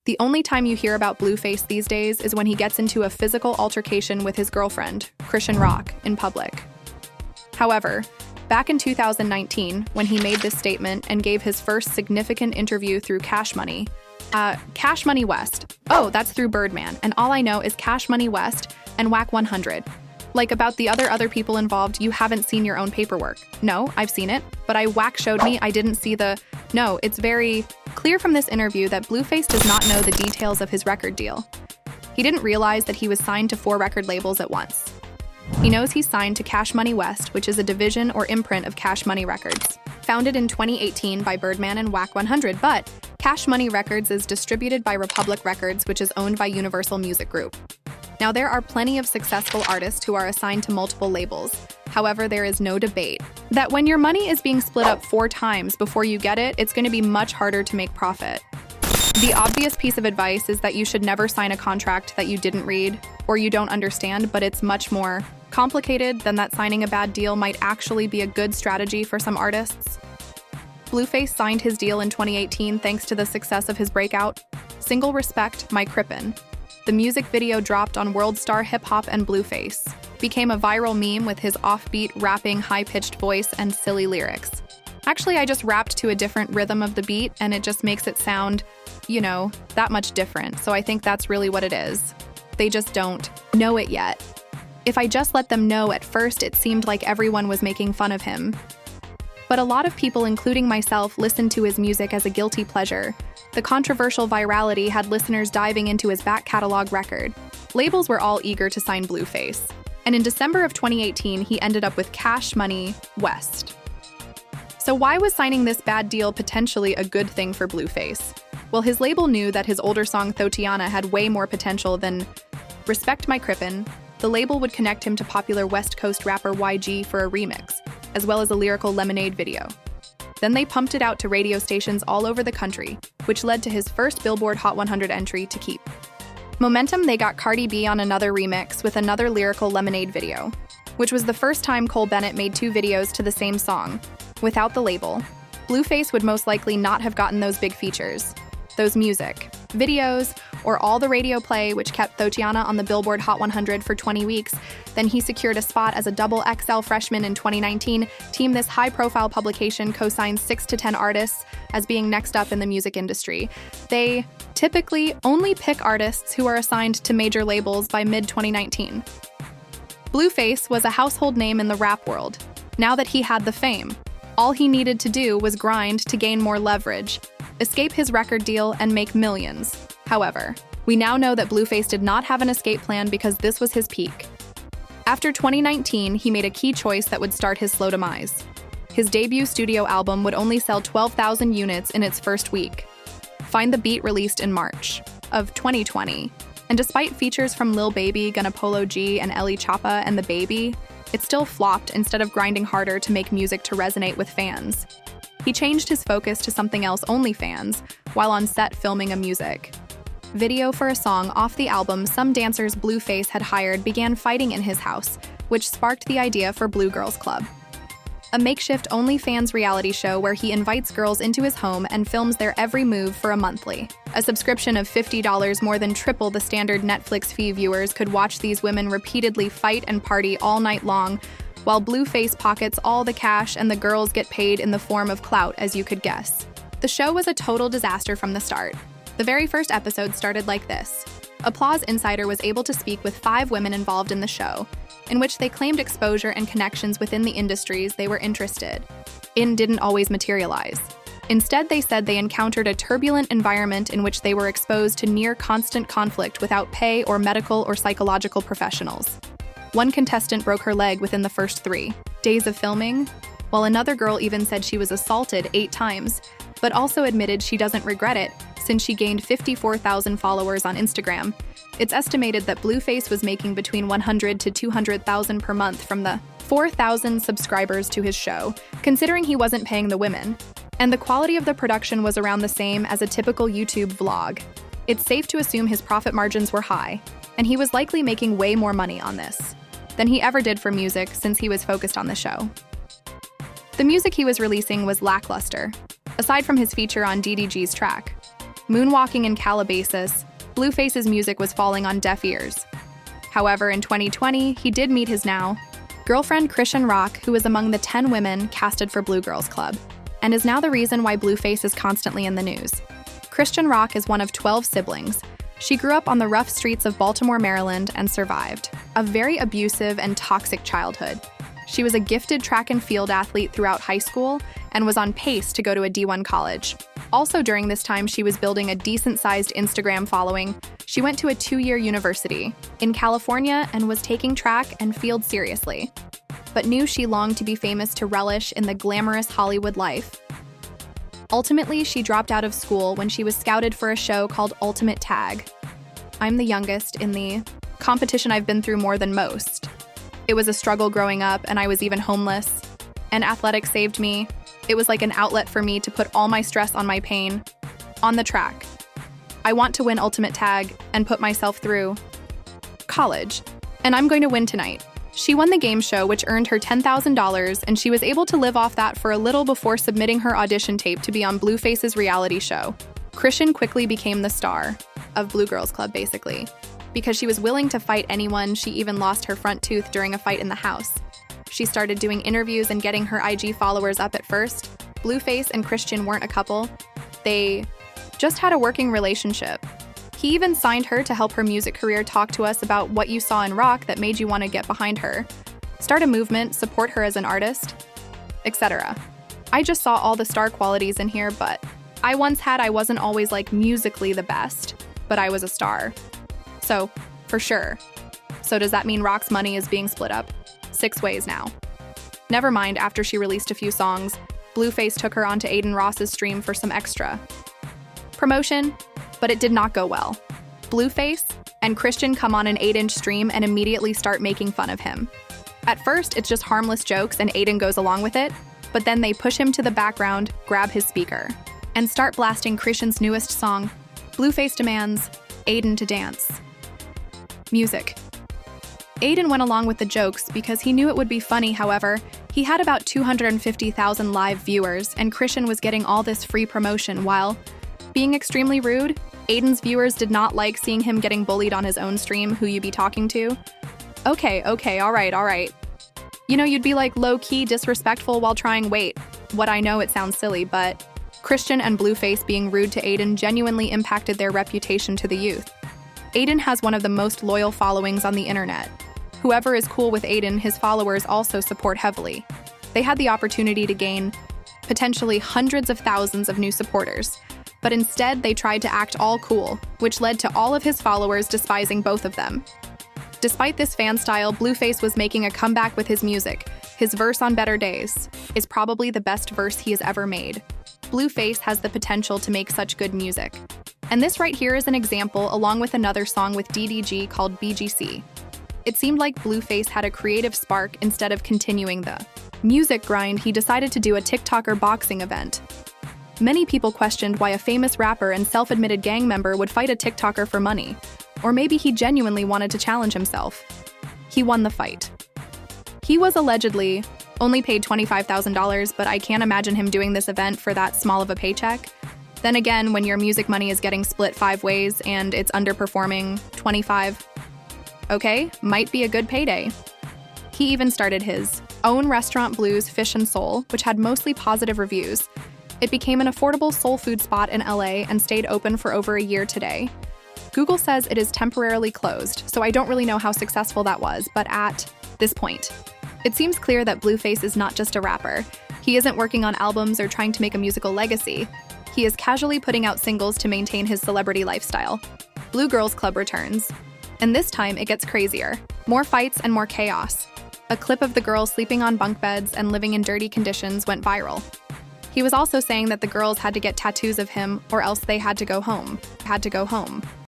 The only time you hear about Blueface these days is when he gets into a physical altercation with his girlfriend, Christian Rock, in public. However, back in 2019, when he made this statement and gave his first significant interview through Cash Money West. Oh, that's through Birdman, and all I know is Cash Money West and Whack 100. Like about the other people involved, you haven't seen your own paperwork. No, I've seen it, but Whack showed me, I didn't see the... No, it's very clear from this interview that Blueface does not know the details of his record deal. He didn't realize that he was signed to 4 record labels at once. He knows he's signed to Cash Money West, which is a division or imprint of Cash Money Records. Founded in 2018 by Birdman and Whack 100, but Cash Money Records is distributed by Republic Records, which is owned by Universal Music Group. Now, there are plenty of successful artists who are assigned to multiple labels. However, there is no debate that when your money is being split up 4 times before you get it, it's going to be much harder to make profit. The obvious piece of advice is that you should never sign a contract that you didn't read or you don't understand, but it's much more complicated than that. Signing a bad deal might actually be a good strategy for some artists. Blueface signed his deal in 2018 thanks to the success of his breakout single Respect My Crippin'. The music video dropped on World Star Hip Hop, and Blueface became a viral meme with his offbeat, rapping, high-pitched voice and silly lyrics. Actually, I just rapped to a different rhythm of the beat, and it just makes it sound, that much different. So I think that's really what it is. They just don't know it yet. If I just let them know at first, it seemed like everyone was making fun of him. But a lot of people, including myself, listened to his music as a guilty pleasure. The controversial virality had listeners diving into his back catalog record. Labels were all eager to sign Blueface. And in December of 2018, he ended up with Cash Money West. So why was signing this bad deal potentially a good thing for Blueface? Well, his label knew that his older song Thotiana had way more potential than Respect My Crippin'. The label would connect him to popular West Coast rapper YG for a remix, as well as a lyrical Lemonade video. Then they pumped it out to radio stations all over the country, which led to his first Billboard Hot 100 entry to keep. Momentum, they got Cardi B on another remix with another lyrical Lemonade video, which was the first time Cole Bennett made 2 videos to the same song. Without the label, Blueface would most likely not have gotten those big features, those music videos, or all the radio play, which kept Thotiana on the Billboard Hot 100 for 20 weeks. Then he secured a spot as a double XL freshman in 2019. This high-profile publication co-signs 6 to 10 artists as being next up in the music industry. They typically only pick artists who are assigned to major labels by mid-2019. Blueface was a household name in the rap world. Now that he had the fame, all he needed to do was grind to gain more leverage, escape his record deal, and make millions. However, we now know that Blueface did not have an escape plan because this was his peak. After 2019, he made a key choice that would start his slow demise. His debut studio album would only sell 12,000 units in its first week. Find the Beat released in March of 2020. And despite features from Lil Baby, Gunna Polo G, and Ellie Choppa and The Baby, it still flopped instead of grinding harder to make music to resonate with fans. He changed his focus to something else, OnlyFans, while on set filming a music video for a song off the album. Some dancers Blueface had hired began fighting in his house, which sparked the idea for Blue Girls Club, a makeshift OnlyFans reality show where he invites girls into his home and films their every move for a monthly. A subscription of $50, more than triple the standard Netflix fee. Viewers could watch these women repeatedly fight and party all night long, while Blueface pockets all the cash and the girls get paid in the form of clout, as you could guess. The show was a total disaster from the start. The very first episode started like this. Applause Insider was able to speak with 5 women involved in the show, in which they claimed exposure and connections within the industries they were interested in didn't always materialize. Instead, they said they encountered a turbulent environment in which they were exposed to near constant conflict without pay or medical or psychological professionals. One contestant broke her leg within the first 3 days of filming, while another girl even said she was assaulted 8 times, but also admitted she doesn't regret it since she gained 54,000 followers on Instagram. It's estimated that Blueface was making between $100,000 to $200,000 per month from the 4,000 subscribers to his show, considering he wasn't paying the women. And the quality of the production was around the same as a typical YouTube vlog. It's safe to assume his profit margins were high, and he was likely making way more money on this than he ever did for music since he was focused on the show. The music he was releasing was lackluster, aside from his feature on DDG's track. Moonwalking in Calabasas, Blueface's music was falling on deaf ears. However, in 2020, he did meet his now girlfriend Christian Rock, who is among the 10 women casted for Blue Girls Club, and is now the reason why Blueface is constantly in the news. Christian Rock is one of 12 siblings. She grew up on the rough streets of Baltimore, Maryland, and survived a very abusive and toxic childhood. She was a gifted track and field athlete throughout high school and was on pace to go to a D1 college. Also during this time, she was building a decent-sized Instagram following. She went to a 2-year university in California and was taking track and field seriously, but knew she longed to be famous to relish in the glamorous Hollywood life. Ultimately, she dropped out of school when she was scouted for a show called Ultimate Tag. I'm the youngest in the competition. I've been through more than most. It was a struggle growing up, and I was even homeless. And athletics saved me. It was like an outlet for me to put all my stress on my pain on the track. I want to win Ultimate Tag and put myself through college, and I'm going to win tonight. She won the game show, which earned her $10,000, and she was able to live off that for a little before submitting her audition tape to be on Blueface's reality show. Christian quickly became the star of Blue Girls Club, basically, because she was willing to fight anyone. She even lost her front tooth during a fight in the house. She started doing interviews and getting her IG followers up at first. Blueface and Christian weren't a couple. They just had a working relationship. He even signed her to help her music career. Talk to us about what you saw in Rock that made you want to get behind her, start a movement, support her as an artist, etc. I just saw all the star qualities in here, but I wasn't always like musically the best, but I was a star. So, for sure. So does that mean Rock's money is being split up 6 ways now? Never mind, after she released a few songs, Blueface took her onto Aiden Ross's stream for some extra promotion, but it did not go well. Blueface and Christian come on an 8-inch stream and immediately start making fun of him. At first, it's just harmless jokes and Aiden goes along with it, but then they push him to the background, grab his speaker, and start blasting Christian's newest song. Blueface demands Aiden to dance. Music. Aiden went along with the jokes because he knew it would be funny. However, he had about 250,000 live viewers, and Christian was getting all this free promotion while being extremely rude. Aiden's viewers did not like seeing him getting bullied on his own stream. Who you be talking to? Okay, all right. You know, you'd be like low-key disrespectful while trying. Wait, what? I know it sounds silly, but Christian and Blueface being rude to Aiden genuinely impacted their reputation to the youth. Aiden has one of the most loyal followings on the internet. Whoever is cool with Aiden, his followers also support heavily. They had the opportunity to gain potentially hundreds of thousands of new supporters, but instead they tried to act all cool, which led to all of his followers despising both of them. Despite this fan style, Blueface was making a comeback with his music. His verse on Better Days is probably the best verse he has ever made. Blueface has the potential to make such good music. And this right here is an example, along with another song with DDG called BGC. It seemed like Blueface had a creative spark. Instead of continuing the music grind, he decided to do a TikToker boxing event. Many people questioned why a famous rapper and self-admitted gang member would fight a TikToker for money. Or maybe he genuinely wanted to challenge himself. He won the fight. He was allegedly only paid $25,000, but I can't imagine him doing this event for that small of a paycheck. Then again, when your music money is getting split 5 ways and it's underperforming 25, okay, might be a good payday. He even started his own restaurant, Blues Fish and Soul, which had mostly positive reviews. It became an affordable soul food spot in LA and stayed open for over a year today. Google says it is temporarily closed, so I don't really know how successful that was, but at this point, it seems clear that Blueface is not just a rapper. He isn't working on albums or trying to make a musical legacy. He is casually putting out singles to maintain his celebrity lifestyle. Blue Girls Club returns, and this time it gets crazier. More fights and more chaos. A clip of the girls sleeping on bunk beds and living in dirty conditions went viral. He was also saying that the girls had to get tattoos of him or else they had to go home.